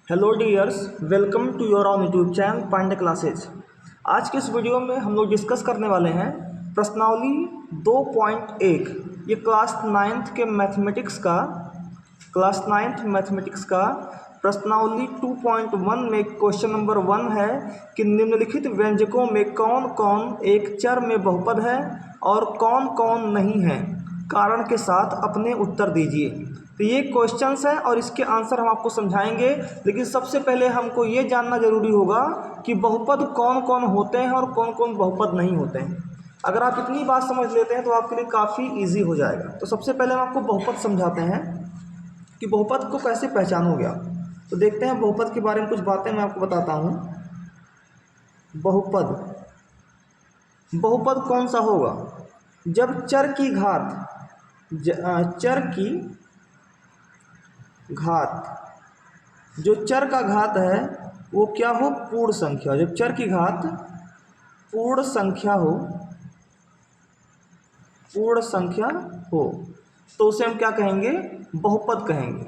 Hello dears, welcome to your own YouTube channel Pandey classes. आज के इस वीडियो में हम लोग डिस्कस करने वाले हैं प्रश्नावली 2.1। ये क्लास नाइन्थ मैथमेटिक्स का प्रश्नावली 2.1 में क्वेश्चन नंबर 1 है कि निम्नलिखित व्यंजकों में कौन कौन एक चर में बहुपद है और कौन कौन नहीं है, कारण के साथ अपने उत्तर दीजिए। तो ये क्वेश्चंस है और इसके आंसर हम आपको समझाएंगे, लेकिन सबसे पहले हमको ये जानना जरूरी होगा कि बहुपद कौन कौन होते हैं और कौन कौन बहुपद नहीं होते हैं। अगर आप इतनी बात समझ लेते हैं तो आपके लिए काफ़ी इजी हो जाएगा। तो सबसे पहले हम आपको बहुपद समझाते हैं कि बहुपद को कैसे पहचानोगे आप। तो देखते हैं बहुपद के बारे में कुछ बातें मैं आपको बताता हूँ। बहुपद कौन सा होगा? जब चर की घात जो चर का घात है वो क्या हो? पूर्ण संख्या। जब चर की घात पूर्ण संख्या हो तो उसे हम क्या कहेंगे? बहुपद कहेंगे।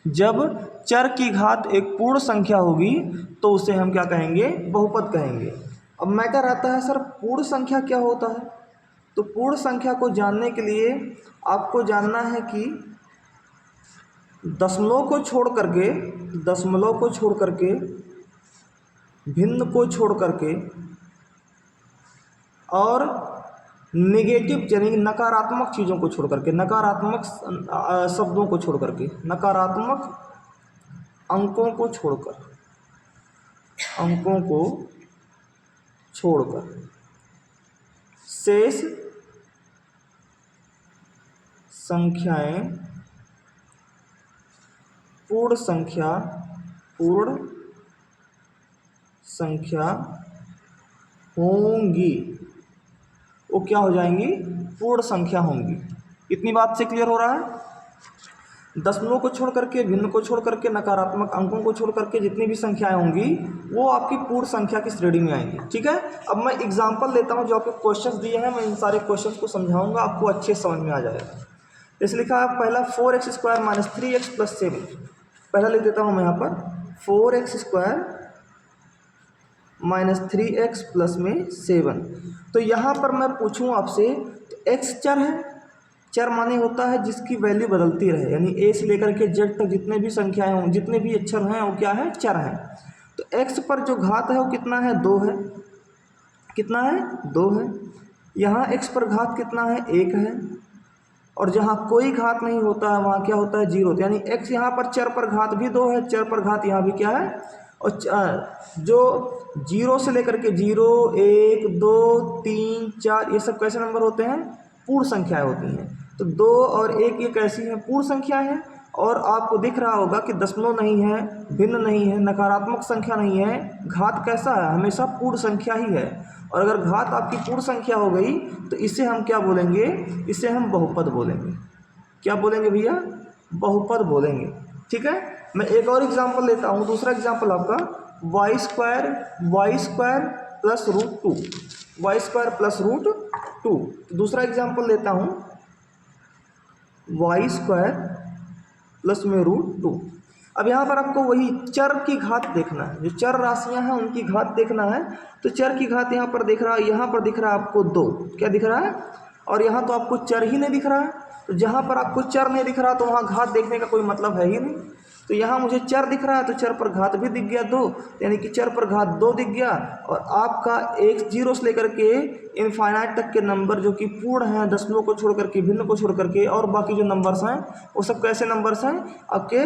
जब चर की घात एक पूर्ण संख्या होगी तो उसे हम क्या कहेंगे? बहुपद कहेंगे। अब मैटर आता है, सर पूर्ण संख्या क्या होता है? तो पूर्ण संख्या को जानने के लिए आपको जानना है कि दशमलव को छोड़ करके भिन्न को छोड़ करके और नेगेटिव यानी नकारात्मक चीज़ों को छोड़ करके, नकारात्मक शब्दों को छोड़ करके, नकारात्मक अंकों को छोड़कर शेष संख्याएं पूर्ण संख्या होंगी। वो क्या हो जाएंगी? पूर्ण संख्या होंगी। इतनी बात से क्लियर हो रहा है? दशमलव को छोड़ करके, भिन्न को छोड़ करके, नकारात्मक अंकों को छोड़ करके जितनी भी संख्याएं होंगी वो आपकी पूर्ण संख्या की श्रेणी में आएंगी। ठीक है। अब मैं एग्जांपल लेता हूं, जो आपको क्वेश्चंस दिए हैं मैं इन सारे क्वेश्चंस को समझाऊंगा, आपको अच्छे समझ में आ जाएगा। जैसे लिखा है पहला 4x² - 3x + 7। पहला लिख देता हूं मैं यहाँ पर 4x² - 3x + 7। तो यहाँ पर मैं पूछूं आपसे, तो x चर है। चर माने होता है जिसकी वैल्यू बदलती रहे, यानी a से लेकर के z तक जितने भी संख्याएं हों, जितने भी अक्षर हैं वो क्या है? चर हैं। तो x पर जो घात है वो कितना है? 2 है। कितना है? 2 है। यहाँ x पर घात कितना है? 1 है। और जहाँ कोई घात नहीं होता है वहाँ क्या होता है? 0। यानी x यहाँ पर चर पर घात भी 2 है, चर पर घात यहाँ भी क्या है? और जो 0 से लेकर के 0, 1, 2, 3, 4 ये सब कैसे नंबर होते हैं? पूर्ण संख्याएं होती हैं। तो 2 और 1 ये कैसी हैं? पूर्ण संख्या है। और आपको दिख रहा होगा कि दशमलव नहीं है, भिन्न नहीं है, नकारात्मक संख्या नहीं है, घात कैसा है? हमेशा पूर्ण संख्या ही है। और अगर घात आपकी पूर्ण संख्या हो गई तो इसे हम क्या बोलेंगे? इसे हम बहुपद बोलेंगे। क्या बोलेंगे भैया? बहुपद बोलेंगे। ठीक है। मैं एक और एग्जांपल लेता हूँ। दूसरा एग्जांपल आपका y² + √2। दूसरा एग्जांपल लेता हूँ y² + √2। अब यहाँ पर आपको वही चर की घात देखना है, जो चर राशियां हैं उनकी घात देखना है। तो चर की घात यहाँ पर दिख रहा है, यहाँ पर दिख रहा है आपको 2। क्या दिख रहा है? और यहाँ तो आपको चर ही नहीं दिख रहा है। तो जहाँ पर आपको चर नहीं दिख रहा तो वहाँ घात देखने का कोई मतलब है ही नहीं। तो यहाँ मुझे चर दिख रहा है तो चर पर घात भी दिख गया 2, यानी कि चर पर घात 2 दिख गया। और आपका एक 0 से लेकर के इनफाइनाइट तक के नंबर जो कि पूर्ण हैं, दशमलव को छोड़ करके, भिन्न को छोड़ करके, और बाकी जो नंबर्स हैं वो सब कैसे नंबर्स हैं? आपके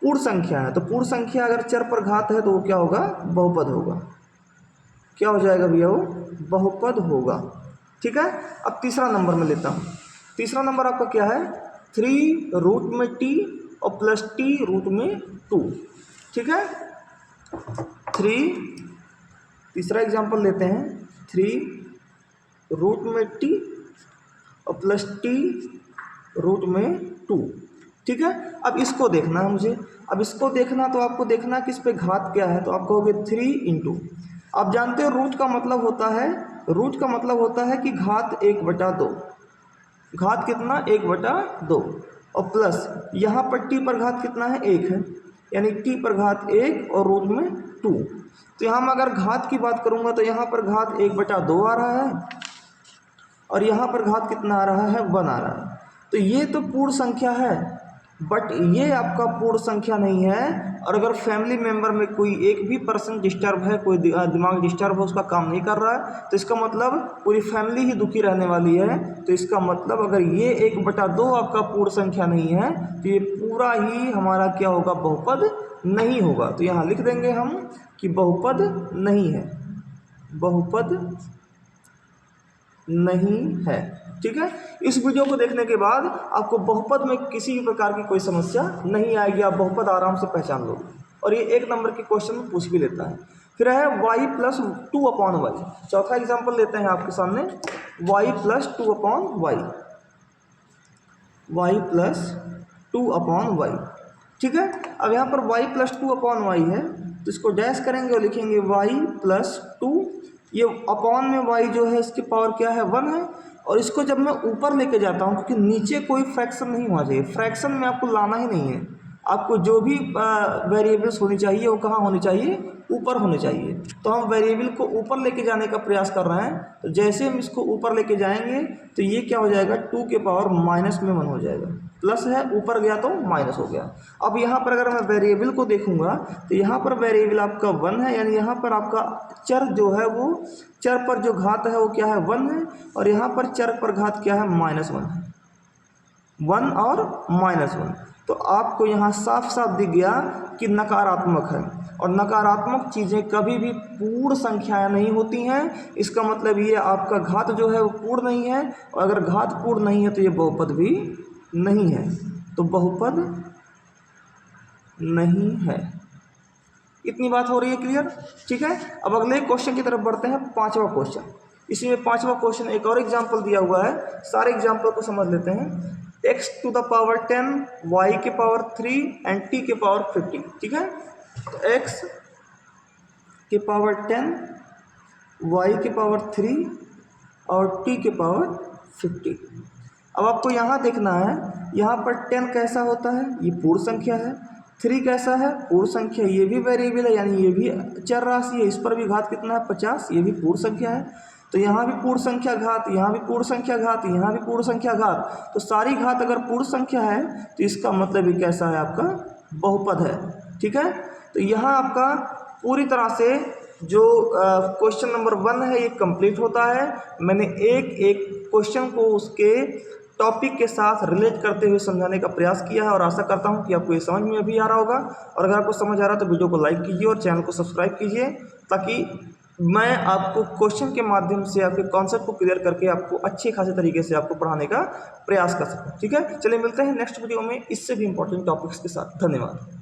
पूर्ण संख्या है। तो पूर्ण संख्या अगर चर पर घात है तो वो क्या होगा? बहुपद होगा। क्या हो जाएगा भैया? वो बहुपद होगा। ठीक है। अब तीसरा नंबर में लेता हूँ। तीसरा नंबर आपका क्या है? 3 √t और +t √2। ठीक है। 3, तीसरा एग्जांपल लेते हैं 3 √t और +t √2। ठीक है। अब इसको देखना है मुझे। अब इसको देखना तो आपको देखना कि इस पे घात क्या है। तो आप कहोगे 3 × आप जानते हो रूट का मतलब होता है कि घात 1/2। घात कितना? 1/2। और प्लस यहाँ पर टी पर घात कितना है? 1 है। यानी t पर घात 1 और रूट में 2। तो यहाँ मैं अगर घात की बात करूँगा तो यहाँ पर घात 1/2 आ रहा है और यहाँ पर घात कितना आ रहा है 1 आ रहा है। तो ये तो पूर्ण संख्या है, बट ये आपका पूर्ण संख्या नहीं है। और अगर फैमिली मेम्बर में कोई एक भी पर्सन डिस्टर्ब है, कोई दिमाग डिस्टर्ब है, उसका काम नहीं कर रहा है, तो इसका मतलब पूरी फैमिली ही दुखी रहने वाली है। तो इसका मतलब अगर ये 1/2 आपका पूर्ण संख्या नहीं है तो ये पूरा ही हमारा क्या होगा, बहुपद नहीं होगा। तो यहाँ लिख देंगे हम कि बहुपद नहीं है, बहुपद नहीं है। ठीक है, इस वीडियो को देखने के बाद आपको बहुपद में किसी भी प्रकार की कोई समस्या नहीं आएगी, आप बहुपद आराम से पहचान लोगे। और ये 1 नंबर के क्वेश्चन में पूछ भी लेता है। फिर है y + 2/y। चौथा एग्जाम्पल लेते हैं आपके सामने, y + 2/y, y + 2/y। ठीक है, अब यहाँ पर y + 2/y है तो इसको डैश करेंगे और लिखेंगे y + 2। ये अपॉन में y जो है इसकी पावर क्या है, 1 है। और इसको जब मैं ऊपर लेके जाता हूँ, क्योंकि नीचे कोई फ्रैक्शन नहीं होना चाहिए, फ्रैक्शन में आपको लाना ही नहीं है। आपको जो भी वेरिएबल्स होनी चाहिए वो कहाँ होनी चाहिए, ऊपर होने चाहिए। तो हम वेरिएबल को ऊपर लेके जाने का प्रयास कर रहे हैं। तो जैसे हम इसको ऊपर लेके जाएंगे तो ये क्या हो जाएगा, 2 के पावर -1 हो जाएगा। प्लस है, ऊपर गया तो माइनस हो गया। अब यहाँ पर अगर मैं वेरिएबल को देखूंगा तो यहाँ पर वेरिएबल आपका 1 है, यानी यहाँ पर आपका चर जो है वो, चर पर जो घात है वो क्या है, 1 है। और यहाँ पर चर पर घात क्या है, -1 है, 1 और -1। तो आपको यहाँ साफ साफ दिख गया कि नकारात्मक है, और नकारात्मक चीज़ें कभी भी पूर्ण संख्याएं नहीं होती हैं। इसका मतलब ये आपका घात जो है वो पूर्ण नहीं है, और अगर घात पूर्ण नहीं है तो ये बहुपद भी नहीं है। तो बहुपद नहीं है। इतनी बात हो रही है क्लियर? ठीक है, अब अगले क्वेश्चन की तरफ बढ़ते हैं, 5वां क्वेश्चन। इसी में 5वां क्वेश्चन एक और एग्जाम्पल दिया हुआ है, सारे एग्जाम्पल को समझ लेते हैं। x to the power 10, y के पावर 3 एंड t के पावर 50। ठीक है, तो x के पावर 10, y के पावर 3 और t के पावर 50। अब आपको यहाँ देखना है, यहाँ पर 10 कैसा होता है, ये पूर्ण संख्या है। 3 कैसा है, पूर्ण संख्या, ये भी वेरिएबल है, यानी ये भी चर राशि है, इस पर भी घात कितना है, 50, ये भी पूर्ण संख्या है। तो यहाँ भी पूर्ण संख्या घात, यहाँ भी पूर्ण संख्या घात, यहाँ भी पूर्ण संख्या घात। तो सारी घात अगर पूर्ण संख्या है तो इसका मतलब ये कैसा है, आपका बहुपद है। ठीक है, तो यहाँ आपका पूरी तरह से जो क्वेश्चन नंबर 1 है ये कंप्लीट होता है। मैंने एक एक क्वेश्चन को उसके टॉपिक के साथ रिलेट करते हुए समझाने का प्रयास किया है, और आशा करता हूँ कि आपको ये समझ में भी आ रहा होगा। और अगर आपको समझ आ रहा है तो वीडियो को लाइक कीजिए और चैनल को सब्सक्राइब कीजिए, ताकि मैं आपको क्वेश्चन के माध्यम से आपके कॉन्सेप्ट को क्लियर करके आपको अच्छे खासे तरीके से आपको पढ़ाने का प्रयास कर सकूं। ठीक है, चलिए मिलते हैं नेक्स्ट वीडियो में इससे भी इंपॉर्टेंट टॉपिक्स के साथ। धन्यवाद।